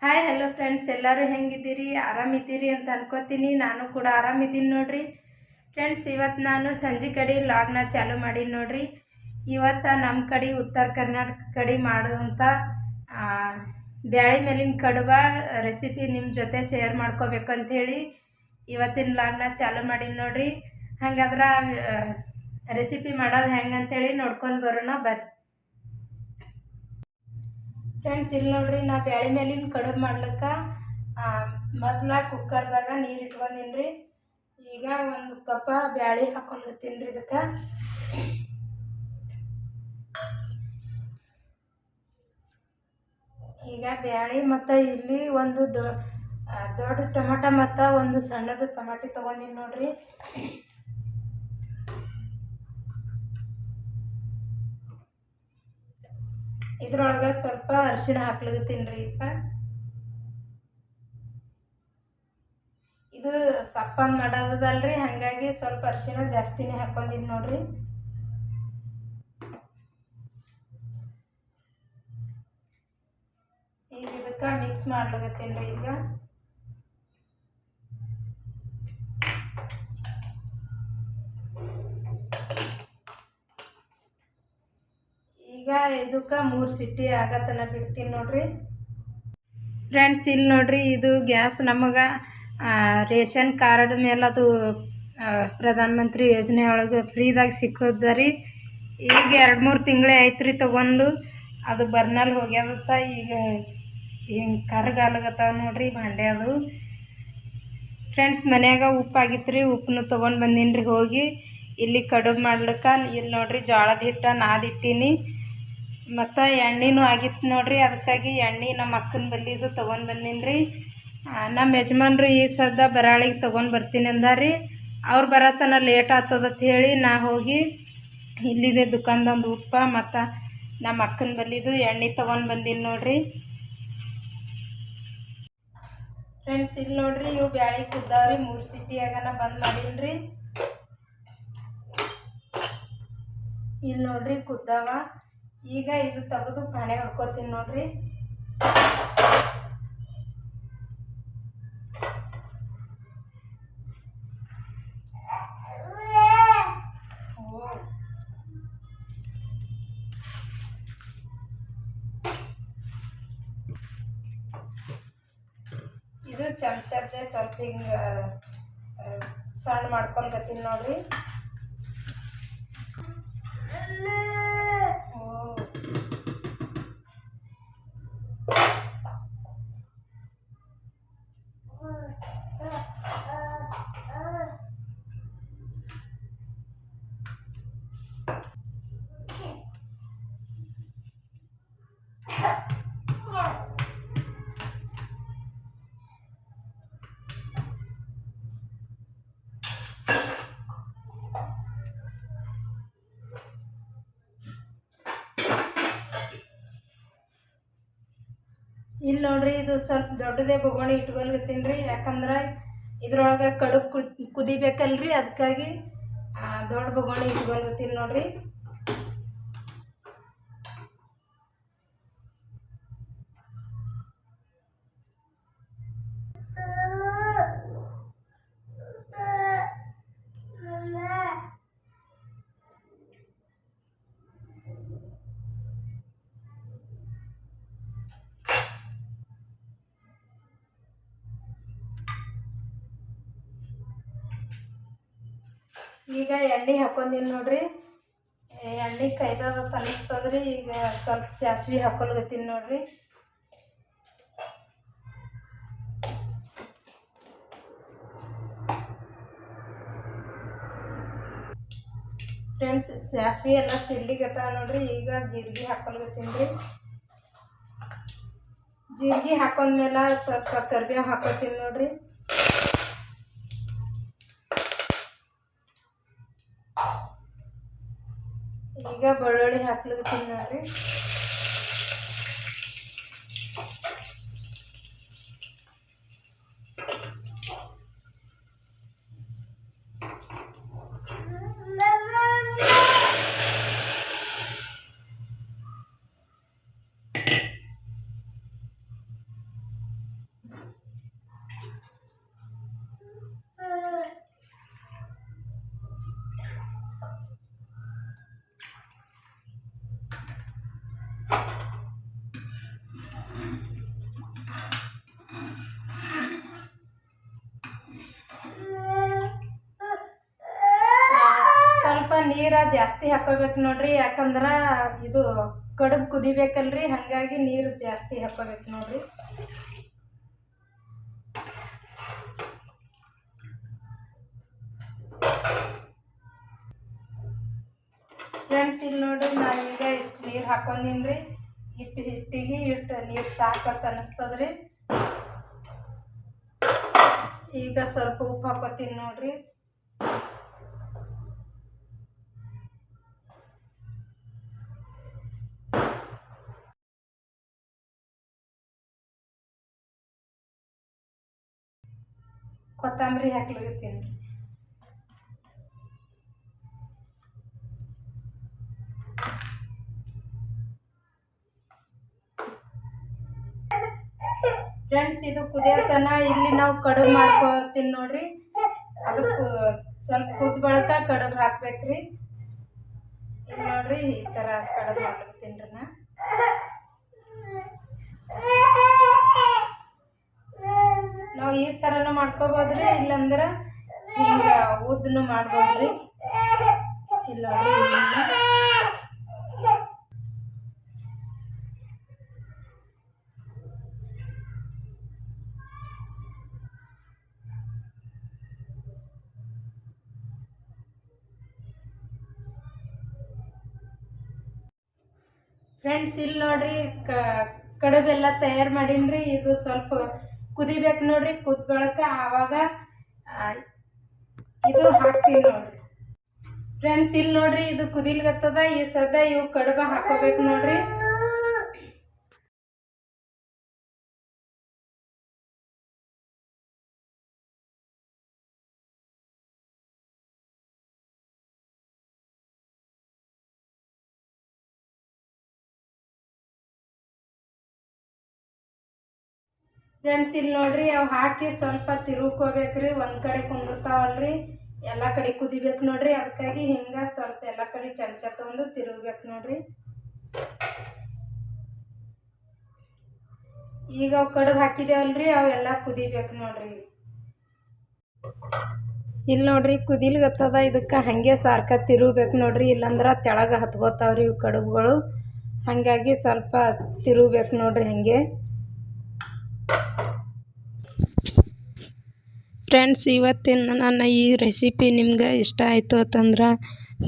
Hi hello friends, ಎಲ್ಲರೂ ಹೆಂಗಿದ್ದೀರಿ? ಆರಾಮಿದ್ದೀರಿ ಅಂತ ಅನ್ಕೋತೀನಿ. ನಾನು ಕೂಡ ಆರಾಮಿದ್ದೀನಿ ನೋಡ್ರಿ. ಫ್ರೆಂಡ್ಸ್, ಇವತ್ತು ನಾನು ಸಂಜೆ ಕಡೆ ಲಾಗ್ನ ಚಾಲು ಮಾಡೀನಿ ನೋಡ್ರಿ. ಇವತ್ತು ನಮ್ಮ ಕಡೆ ಉತ್ತರ ಕರ್ನಾಟಕ ಕಡೆ ಮಾಡುವಂಥ ಬ್ಯಾಳಿ ಮೇಲಿನ ಕಡುಬ ರೆಸಿಪಿ ನಿಮ್ಮ ಜೊತೆ ಶೇರ್ ಮಾಡ್ಕೋಬೇಕಂಥೇಳಿ ಇವತ್ತಿನ ಲಾಗ್ನ ಚಾಲು ಮಾಡೀನಿ ನೋಡ್ರಿ. ಹಾಗಾದ್ರೆ ರೆಸಿಪಿ ಮಾಡೋದು ಹೆಂಗಂತೇಳಿ ನೋಡ್ಕೊಂಡು ಬರೋಣ ಬರ್ರಿ. ಫ್ರೆಂಡ್ಸ್, ಇಲ್ಲಿ ನೋಡ್ರಿ, ನಾ ಬ್ಯಾಳಿ ಮೇಲಿನ ಕಡುಬು ಮಾಡ್ಲಿಕ್ಕೆ ಮೊದಲ ಕುಕ್ಕರ್ದಾಗ ನೀರು ಇಟ್ಕೊಂಡಿನಿ ರೀ. ಈಗ 1 ಕಪ್ ಬ್ಯಾಳಿ ಹಾಕೊಳ್ತೀನಿ ರೀ. ಇದಕ್ಕೆ ಈಗ ಬ್ಯಾಳಿ ಮತ್ತು ಇಲ್ಲಿ ಒಂದು ದೊಡ್ಡ ಟೊಮೆಟೊ ಮತ್ತು ಒಂದು ಸಣ್ಣದು ಟೊಮೆಟೊ ತೊಗೊಂಡಿನಿ ನೋಡ್ರಿ. ಇದ್ರೊಳಗೆ ಸ್ವಲ್ಪ ಅರಿಶಿಣ ಹಾಕ್ಲಿಕತ್ತೀನಿ ರೀ. ಇದು ಸಪ್ಪನ್ ಮಾಡೋದಲ್ರಿ, ಹಾಗಾಗಿ ಸ್ವಲ್ಪ ಅರಿಶಿಣ ಜಾಸ್ತಿನೇ ಹಾಕೊಂಡಿನಿ ನೋಡ್ರಿ. ಈಗ ಇದಕ್ಕೆ ಮಿಕ್ಸ್ ಮಾಡ್ಲಿಕತ್ತೀನಿ ರೀ. ಈಗ ಇದಕ್ಕೆ 3 ಸಿಟಿ ಆಗತನ ಬಿಡ್ತೀನಿ ನೋಡ್ರಿ. ಫ್ರೆಂಡ್ಸ್, ಇಲ್ಲಿ ನೋಡ್ರಿ, ಇದು ಗ್ಯಾಸ್ ನಮಗೆ ರೇಷನ್ ಕಾರ್ಡ್ ಮೇಲೆ ಅದು ಪ್ರಧಾನ ಮಂತ್ರಿ ಯೋಜನೆ ಒಳಗೆ ಫ್ರೀದಾಗ ಸಿಕ್ಕೋದ ರೀ. ಈಗ 2-3 ತಿಂಗಳೇ ಆಯ್ತು ರೀ ತೊಗೊಂಡು. ಅದು ಬರ್ನಲ್ಲಿ ಹೋಗ್ಯದತ್ತ. ಈಗ ಹಿಂಗೆ ಕರ್ಗಾಲಗತ್ತಾವ ನೋಡ್ರಿ ಭಾಂಡೆ ಅದು. ಫ್ರೆಂಡ್ಸ್, ಮನ್ಯಾಗ ಉಪ್ಪಾಗಿತ್ತು ರೀ, ಉಪ್ಪನ್ನು ತೊಗೊಂಡು ಬಂದೀನಿ ರೀ ಹೋಗಿ. ಇಲ್ಲಿ ಕಡುಬು ಮಾಡ್ಲಿಕ್ಕೆ ಇಲ್ಲಿ ನೋಡ್ರಿ ಜೋಳದ ಹಿಟ್ಟು ನಾದಿಟ್ಟೀನಿ. ಮತ್ತು ಎಣ್ಣೆನೂ ಆಗಿತ್ತು ನೋಡ್ರಿ. ಅದಕ್ಕಾಗಿ ಎಣ್ಣೆ ನಮ್ಮ ಅಕ್ಕನ ಬಲ್ಲಿದು ತೊಗೊಂಡು ಬಂದೀನಿ ರೀ. ನಮ್ಮ ಯಜಮಾನ್ರು ಈ ಸದ್ದ ಬರಾಳಿಗೆ ತೊಗೊಂಡು ಬರ್ತೀನಿ ಅಂದಾರಿ. ಅವ್ರು ಬರತನ ಲೇಟ್ ಆಗ್ತದಂತ ಹೇಳಿ ನಾ ಹೋಗಿ ಇಲ್ಲಿದೆ ದುಕಾನ್ದೊಂದು ಉಪ್ಪ ಮತ್ತು ನಮ್ಮ ಅಕ್ಕನ ಬಲ್ಲಿದು ಎಣ್ಣೆ ತೊಗೊಂಡು ಬಂದೀನಿ ನೋಡ್ರಿ. ಫ್ರೆಂಡ್ಸ್, ಇಲ್ಲಿ ನೋಡ್ರಿ, ಇವು ಬ್ಯಾಳಿ ಕುದ್ದಾವ್ರಿ. 3 ಸಿಟಿಯಾಗನ ಬಂದ್ ಮಾಡೀನಿ ರೀ. ಇಲ್ಲಿ ನೋಡ್ರಿ ಕುದ್ದಾವ. ಈಗ ಇದು ತೆಗೆದು ಪಾಣೆ ಹೊಡ್ಕೋತೀನಿ ನೋಡ್ರಿ. ಇದು ಚಮಚದ್ದೆ ಸ್ವಲ್ಪ ಹಿಂಗೆ ಸಣ್ಣ ಮಾಡ್ಕೊಳ್ಕತ್ತೀನಿ ನೋಡ್ರಿ. ಇಲ್ಲಿ ನೋಡ್ರಿ, ಇದು ಸ್ವಲ್ಪ ದೊಡ್ಡದೇ ಬೊಗೋಣಿ ಇಟ್ಕೊಳ್ಕತ್ತೀನಿ ರೀ. ಯಾಕಂದ್ರೆ ಇದ್ರೊಳಗೆ ಕಡುಬು ಕುದಿಬೇಕಲ್ರಿ, ಅದಕ್ಕಾಗಿ ದೊಡ್ಡ ಬೊಗೋಣಿ ಇಟ್ಕೊಳ್ಕತ್ತೀನಿ ನೋಡ್ರಿ. ಈಗ ಎಣ್ಣೆ ಹಾಕೊಂಡಿನಿ ನೋಡ್ರಿ. ಎಣ್ಣೆ ಕೈದದ ತನಿಸ್ತದ್ರಿ. ಈಗ ಸ್ವಲ್ಪ ಸಾಸ್ವೆ ಹಾಕೊಳ್ಕತ್ತೀನಿ ನೋಡ್ರಿ. ಫ್ರೆಂಡ್ಸ್, ಸಾಸ್ವೆ ಎಲ್ಲ ಸಿಡ್ಲಿಗತ್ತಾವ ನೋಡ್ರಿ. ಈಗ ಜೀರಿಗೆ ಹಾಕೊಳ್ಕತ್ತೀನಿ ರೀ. ಜೀರಿಗೆ ಹಾಕೊಂಡ್ಮೇಲೆ ಸ್ವಲ್ಪ ಕರಿಬೇವು ಹಾಕೋತೀನಿ ನೋಡ್ರಿ. ಈಗ ಬೆಳ್ಳುಳ್ಳಿ ಹಾಕ್ಲಿಕತ್ತೀನಿ ನೋಡ್ರಿ. ನೀರ ಜಾಸ್ತಿ ಹಾಕೋಬೇಕು ನೋಡ್ರಿ, ಯಾಕಂದ್ರೆ ಇದು ಕಡುಬು ಕುದಿಬೇಕಲ್ರಿ, ಹಾಗಾಗಿ ನೀರು ಜಾಸ್ತಿ ಹಾಕೋಬೇಕು ನೋಡ್ರಿ. ಫ್ರೆಂಡ್ಸ್ ಇಲ್ಲಿ ನೋಡ್ರಿ, ನಾನೀಗ ಇಷ್ಟು ನೀರು ಹಾಕೊಂಡಿನ್ರಿ. ಹಿಟ್ಟಿಗೆ ಇಟ್ಟು ನೀರು ಸಾಕತ್ತ ಅನಿಸ್ತದ್ರಿ. ಈಗ ಸ್ವಲ್ಪ ಉಪ್ಪು ಹಾಕೋತೀನಿ ನೋಡ್ರಿ. ಕೊತ್ತಂಬರಿ ಹಾಕ್ಲಿಕತ್ತೀನಿ. ಫ್ರೆಂಡ್ಸ್ ಇದು ಕುದಿಯತನ ಇಲ್ಲಿ ನಾವು ಕಡುಬು ಮಾಡ್ಕೋತೀನಿ ನೋಡ್ರಿ. ಅದಕ್ಕೆ ಸ್ವಲ್ಪ ಕುದ್ ಬಳಕ ಕಡುಬು ಹಾಕ್ಬೇಕ್ರಿ. ಇಲ್ಲಿ ನೋಡ್ರಿ ಈ ಥರ ಕಡುಬು ಮಾಡ್ಕೊತೀನಿ ರೀ. ನಾವು ಈ ಥರನೂ ಮಾಡ್ಕೋಬೋದ್ರಿ, ಇಲ್ಲಂದ್ರೆ ಹಿಂಗೆ ಉದ್ದನು ಮಾಡ್ಬೋದ್ರಿ. ಇಲ್ಲ ನೋಡ್ರಿ, ಫ್ರೆಂಡ್ಸ್ ಇಲ್ಲಿ ನೋಡ್ರಿ ಕಡುಬೆಲ್ಲ ತಯಾರು ಮಾಡೀನ್ರಿ. ಇದು ಸ್ವಲ್ಪ ಕುದಿಬೇಕು ನೋಡ್ರಿ. ಕುದ್ ಬಳಕ ಆವಾಗ ಇದು ಹಾಕ್ತೀವಿ ನೋಡ್ರಿ. ಫ್ರೆಂಡ್ಸ್ ಇಲ್ಲಿ ನೋಡ್ರಿ ಇದು ಕುದಿಲ್ಗತ್ತದ. ಈ ಸದ್ಯ ಇವು ಕಡುಬ ಹಾಕೋಬೇಕು ನೋಡ್ರಿ. ಫ್ರೆಂಡ್ಸ್ ಇಲ್ಲಿ ನೋಡ್ರಿ ಅವು ಹಾಕಿ ಸ್ವಲ್ಪ ತಿರುಗ್ಕೋಬೇಕ್ರಿ. ಒಂದು ಕಡೆ ಕುಂದಿರ್ತಾವಲ್ರಿ, ಎಲ್ಲ ಕಡೆ ಕುದಿಬೇಕು ನೋಡ್ರಿ. ಅದಕ್ಕಾಗಿ ಹಿಂಗೆ ಸ್ವಲ್ಪ ಎಲ್ಲ ಕಡೆ ಚಮಚ ತೊಗೊಂಡು ತಿರುಗ್ಬೇಕು ನೋಡ್ರಿ. ಈಗ ಅವು ಕಡುಬು ಹಾಕಿದೇವಲ್ರಿ, ಅವೆಲ್ಲ ಕುದಿಬೇಕು ನೋಡ್ರಿ. ಇಲ್ಲಿ ನೋಡ್ರಿ ಕುದಿಲ್ಗತ್ತದ. ಇದಕ್ಕೆ ಹಾಗೆ ಸಾರ್ಕ ತಿರುಗ್ಬೇಕು ನೋಡ್ರಿ, ಇಲ್ಲಾಂದ್ರೆ ತೆಳಗೆ ಹತ್ಕೋತಾವ್ರಿ ಇವು ಕಡುಬುಗಳು. ಹಾಗಾಗಿ ಸ್ವಲ್ಪ ತಿರುಗ್ಬೇಕು ನೋಡ್ರಿ ಹಾಗೆ. ಫ್ರೆಂಡ್ಸ್ ಇವತ್ತಿನ ನನ್ನ ಈ ರೆಸಿಪಿ ನಿಮ್ಗೆ ಇಷ್ಟ ಆಯಿತು ಅಂತಂದ್ರೆ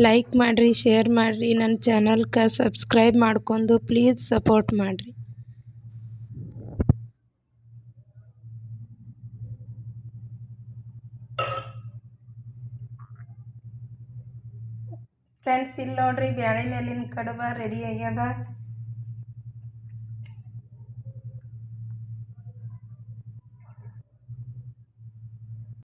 ಲೈಕ್ ಮಾಡಿರಿ, ಶೇರ್ ಮಾಡಿರಿ, ನನ್ನ ಚಾನಲ್ಗೆ ಸಬ್ಸ್ಕ್ರೈಬ್ ಮಾಡ್ಕೊಂಡು ಪ್ಲೀಸ್ ಸಪೋರ್ಟ್ ಮಾಡಿರಿ. ಫ್ರೆಂಡ್ಸ್ ಇಲ್ಲಿ ನೋಡ್ರಿ ಬ್ಯಾಳೆ ಮೇಲಿನ ಕಡುಬ ರೆಡಿ ಆಗ್ಯದ.